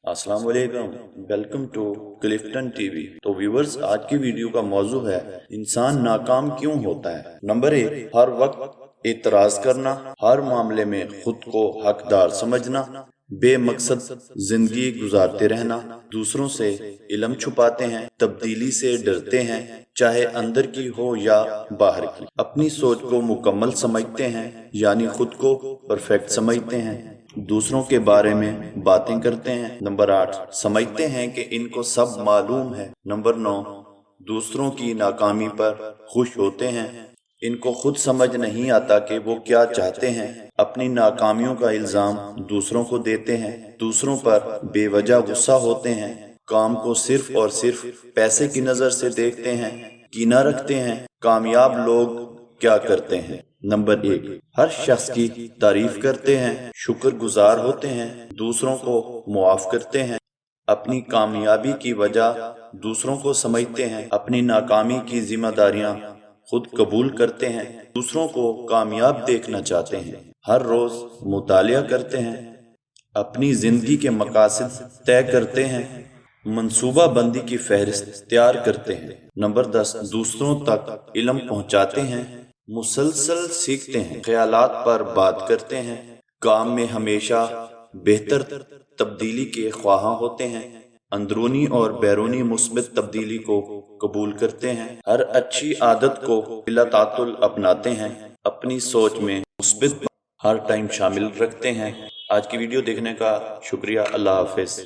السلام علیکم، welcome to Clifton TV. تو ویورز، آج کی ویڈیو کا موضوع ہے انسان ناکام کیوں ہوتا ہے۔ نمبر 1، ہر وقت اعتراض کرنا، ہر معاملے میں خود کو حقدار سمجھنا، بے مقصد زندگی گزارتے رہنا، دوسروں سے علم چھپاتے ہیں، تبدیلی سے ڈرتے ہیں، چاہے اندر کی ہو یا باہر کی، اپنی سوچ کو مکمل سمجھتے ہیں یعنی خود کو پرفیکٹ سمجھتے ہیں، دوسروں کے بارے میں باتیں کرتے ہیں۔ نمبر 8، سمجھتے ہیں کہ ان کو سب معلوم ہے۔ نمبر 9، دوسروں کی ناکامی پر خوش ہوتے ہیں، ان کو خود سمجھ نہیں آتا کہ وہ کیا چاہتے ہیں، اپنی ناکامیوں کا الزام دوسروں کو دیتے ہیں، دوسروں پر بے وجہ غصہ ہوتے ہیں، کام کو صرف اور صرف پیسے کی نظر سے دیکھتے ہیں، کینہ رکھتے ہیں۔ کامیاب لوگ کیا کرتے ہیں؟ نمبر 1، ہر شخص کی تعریف کرتے ہیں، شکر گزار ہوتے ہیں، دوسروں کو معاف کرتے ہیں، اپنی کامیابی کی وجہ دوسروں کو سمجھتے ہیں، اپنی ناکامی کی ذمہ داریاں خود قبول کرتے ہیں، دوسروں کو کامیاب دیکھنا چاہتے ہیں، ہر روز مطالعہ کرتے ہیں، اپنی زندگی کے مقاصد طے کرتے ہیں، منصوبہ بندی کی فہرست تیار کرتے ہیں۔ نمبر 10، دوسروں تک علم پہنچاتے ہیں، مسلسل سیکھتے ہیں، خیالات پر بات کرتے ہیں، کام میں ہمیشہ بہتر تبدیلی کے خواہاں ہوتے ہیں، اندرونی اور بیرونی مثبت تبدیلی کو قبول کرتے ہیں، ہر اچھی عادت کو بلا تعطل اپناتے ہیں، اپنی سوچ میں مثبت ہر ٹائم شامل رکھتے ہیں۔ آج کی ویڈیو دیکھنے کا شکریہ۔ اللہ حافظ۔